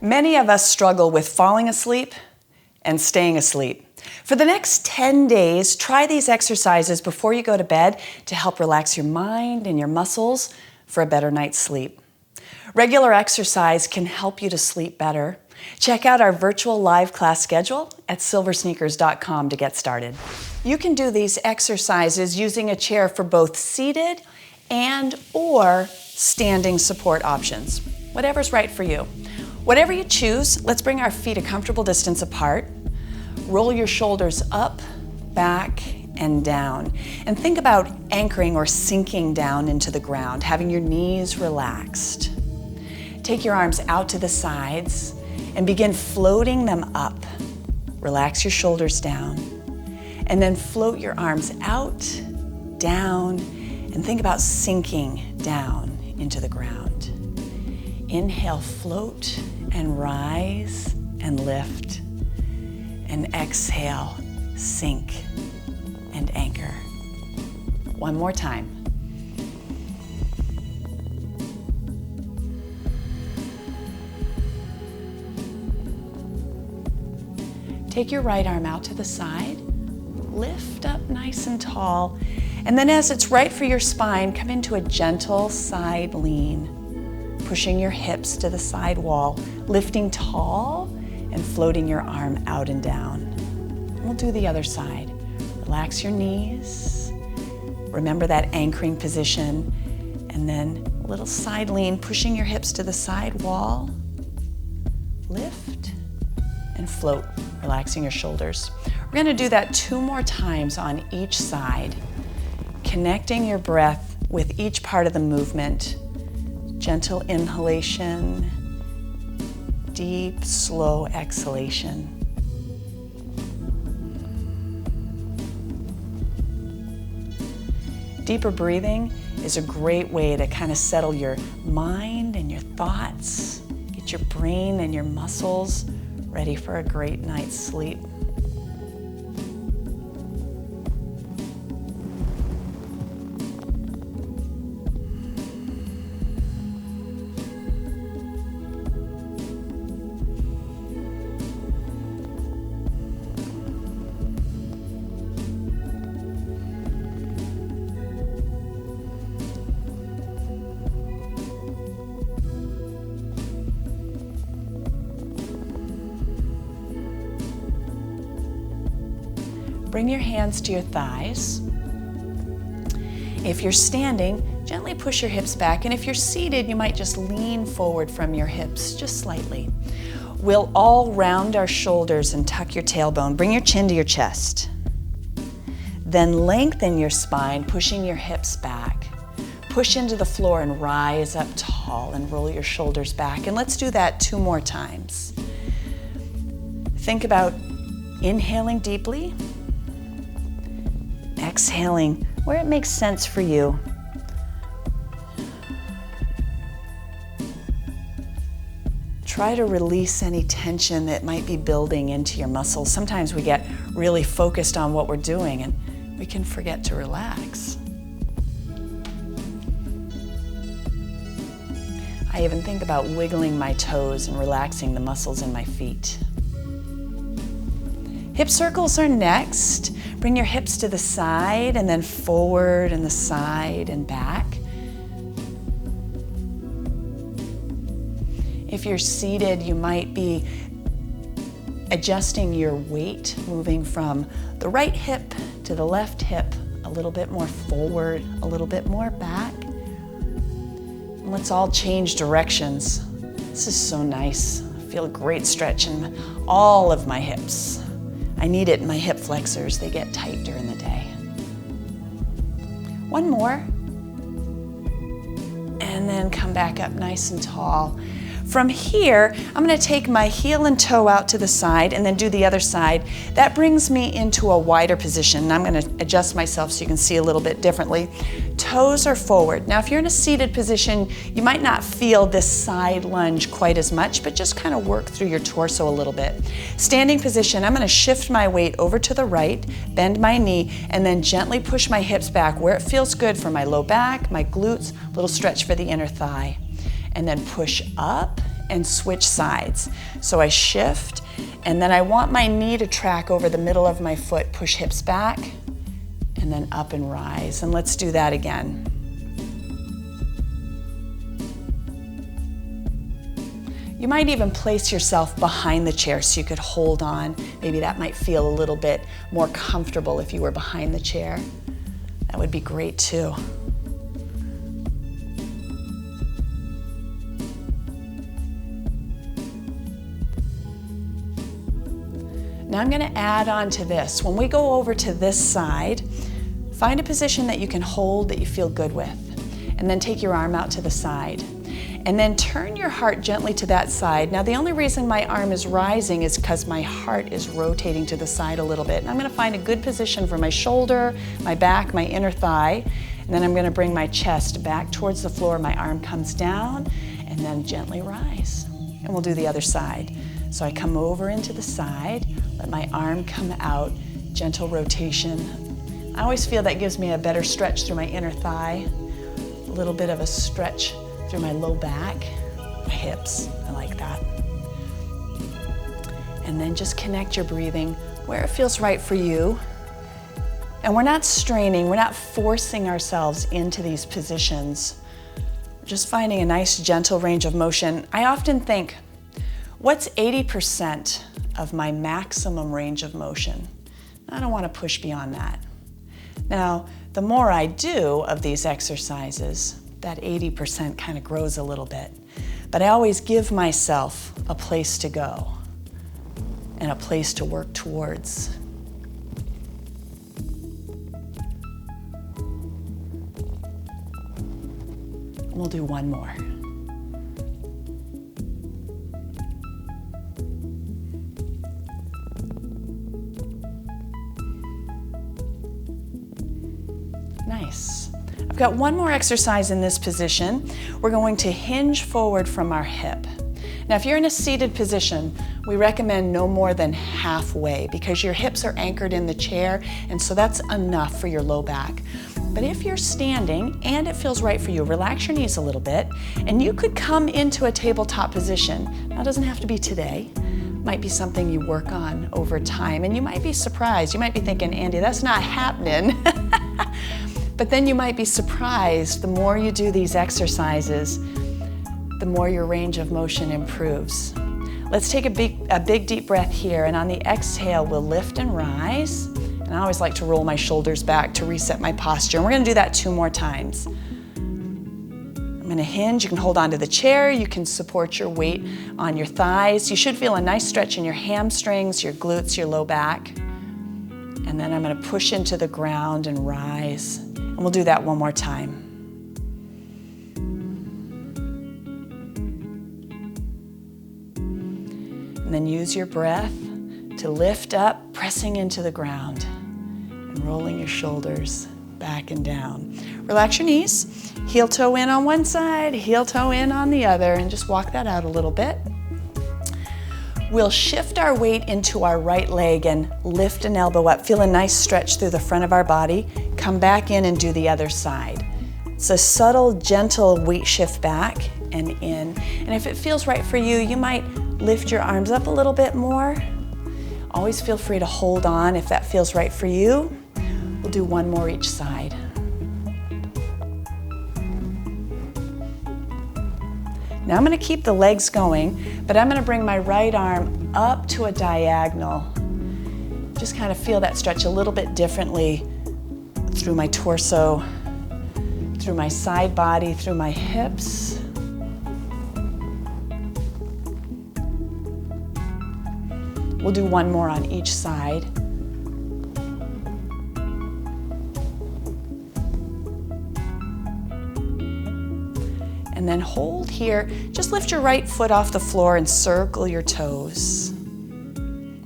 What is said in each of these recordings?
Many of us struggle with falling asleep and staying asleep. For the next 10 days, try these exercises before you go to bed to help relax your mind and your muscles for a better night's sleep. Regular exercise can help you to sleep better. Check out our virtual live class schedule at silversneakers.com to get started. You can do these exercises using a chair for both seated and/or standing support options, whatever's right for you. Whatever you choose, let's bring our feet a comfortable distance apart. Roll your shoulders up, back, and down. And think about anchoring or sinking down into the ground, having your knees relaxed. Take your arms out to the sides and begin floating them up. Relax your shoulders down. And then float your arms out, down, and think about sinking down into the ground. Inhale, float and rise and lift. And exhale, sink and anchor. One more time. Take your right arm out to the side, lift up nice and tall, and then as it's right for your spine, come into a gentle side lean, pushing your hips to the side wall, lifting tall and floating your arm out and down. We'll do the other side. Relax your knees. Remember that anchoring position, and then a little side lean, pushing your hips to the side wall. Lift and float, relaxing your shoulders. We're going to do that 2 more times on each side, connecting your breath with each part of the movement. Gentle inhalation, deep, slow exhalation. Deeper breathing is a great way to kind of settle your mind and your thoughts, get your brain and your muscles ready for a great night's sleep. Bring your hands to your thighs. If you're standing, gently push your hips back, and if you're seated, you might just lean forward from your hips just slightly. We'll all round our shoulders and tuck your tailbone. Bring your chin to your chest. Then lengthen your spine, pushing your hips back. Push into the floor and rise up tall and roll your shoulders back. And let's do that 2 more times. Think about inhaling deeply, exhaling where it makes sense for you. Try to release any tension that might be building into your muscles. Sometimes we get really focused on what we're doing and we can forget to relax. I even think about wiggling my toes and relaxing the muscles in my feet. Hip circles are next. Bring your hips to the side and then forward and the side and back. If you're seated, you might be adjusting your weight, moving from the right hip to the left hip, a little bit more forward, a little bit more back. And let's all change directions. This is so nice. I feel a great stretch in all of my hips. I need it in my hip flexors. They get tight during the day. 1 more. And then come back up nice and tall. From here, I'm going to take my heel and toe out to the side and then do the other side. That brings me into a wider position. I'm going to adjust myself so you can see a little bit differently. Toes are forward. Now, if you're in a seated position, you might not feel this side lunge quite as much, but just kind of work through your torso a little bit. Standing position, I'm going to shift my weight over to the right, bend my knee, and then gently push my hips back where it feels good for my low back, my glutes, a little stretch for the inner thigh. And then push up and switch sides. So I shift, and then I want my knee to track over the middle of my foot. Push hips back, and then up and rise. And let's do that again. You might even place yourself behind the chair so you could hold on. Maybe that might feel a little bit more comfortable if you were behind the chair. That would be great too. Now I'm going to add on to this. When we go over to this side, find a position that you can hold that you feel good with, and then take your arm out to the side. And then turn your heart gently to that side. Now the only reason my arm is rising is because my heart is rotating to the side a little bit. And I'm going to find a good position for my shoulder, my back, my inner thigh. And then I'm going to bring my chest back towards the floor. My arm comes down, and then gently rise. And we'll do the other side. So I come over into the side, let my arm come out, gentle rotation. I always feel that gives me a better stretch through my inner thigh, a little bit of a stretch through my low back, my hips. I like that. And then just connect your breathing where it feels right for you. And we're not straining, we're not forcing ourselves into these positions. We're just finding a nice gentle range of motion. I often think, what's 80% of my maximum range of motion? I don't want to push beyond that. Now, the more I do of these exercises, that 80% kind of grows a little bit. But I always give myself a place to go and a place to work towards. We'll do one more. Nice. I've got one more exercise in this position. We're going to hinge forward from our hip. Now, if you're in a seated position, we recommend no more than halfway because your hips are anchored in the chair, and so that's enough for your low back. But if you're standing and it feels right for you, relax your knees a little bit, and you could come into a tabletop position. Now, it doesn't have to be today. It might be something you work on over time, and you might be surprised. You might be thinking, Andy, that's not happening. But then you might be surprised, the more you do these exercises, the more your range of motion improves. Let's take a big deep breath here, and on the exhale, we'll lift and rise. And I always like to roll my shoulders back to reset my posture. And we're gonna do that 2 more times. I'm gonna hinge. You can hold onto the chair. You can support your weight on your thighs. You should feel a nice stretch in your hamstrings, your glutes, your low back. And then I'm gonna push into the ground and rise. And we'll do that 1 more time. And then use your breath to lift up, pressing into the ground and rolling your shoulders back and down. Relax your knees, heel toe in on one side, heel toe in on the other, and just walk that out a little bit. We'll shift our weight into our right leg and lift an elbow up. Feel a nice stretch through the front of our body. Come back in and do the other side. It's a subtle, gentle weight shift back and in. And if it feels right for you, you might lift your arms up a little bit more. Always feel free to hold on if that feels right for you. We'll do 1 more each side. Now I'm going to keep the legs going, but I'm going to bring my right arm up to a diagonal. Just kind of feel that stretch a little bit differently through my torso, through my side body, through my hips. We'll do 1 more on each side. And then hold here. Just lift your right foot off the floor and circle your toes.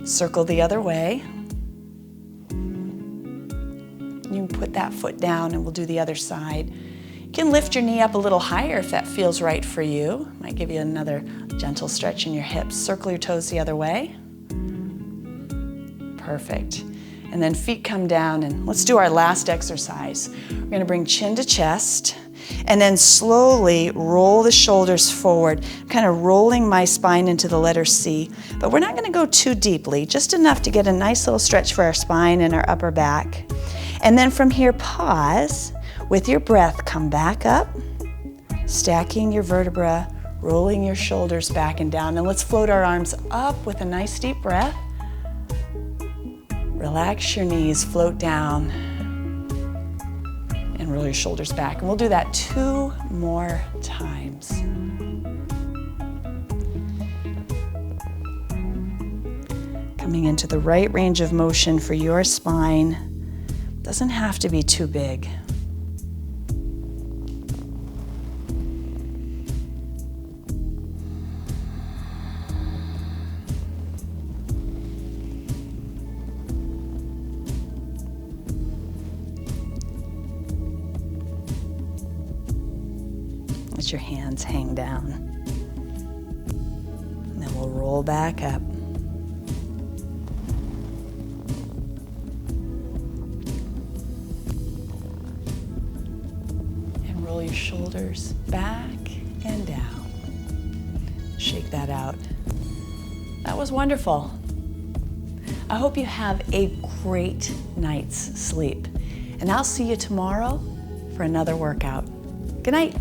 Circle the other way. You can put that foot down and we'll do the other side. You can lift your knee up a little higher if that feels right for you. Might give you another gentle stretch in your hips. Circle your toes the other way. Perfect. And then feet come down, and let's do our last exercise. We're gonna bring chin to chest. And then slowly roll the shoulders forward, kind of rolling my spine into the letter C. But we're not going to go too deeply, just enough to get a nice little stretch for our spine and our upper back. And then from here, pause. With your breath, come back up, stacking your vertebra, rolling your shoulders back and down. And let's float our arms up with a nice deep breath. Relax your knees, float down, and roll your shoulders back. And we'll do that 2 more times. Coming into the right range of motion for your spine. Doesn't have to be too big. Let your hands hang down. And then we'll roll back up. And roll your shoulders back and down. Shake that out. That was wonderful. I hope you have a great night's sleep. And I'll see you tomorrow for another workout. Good night.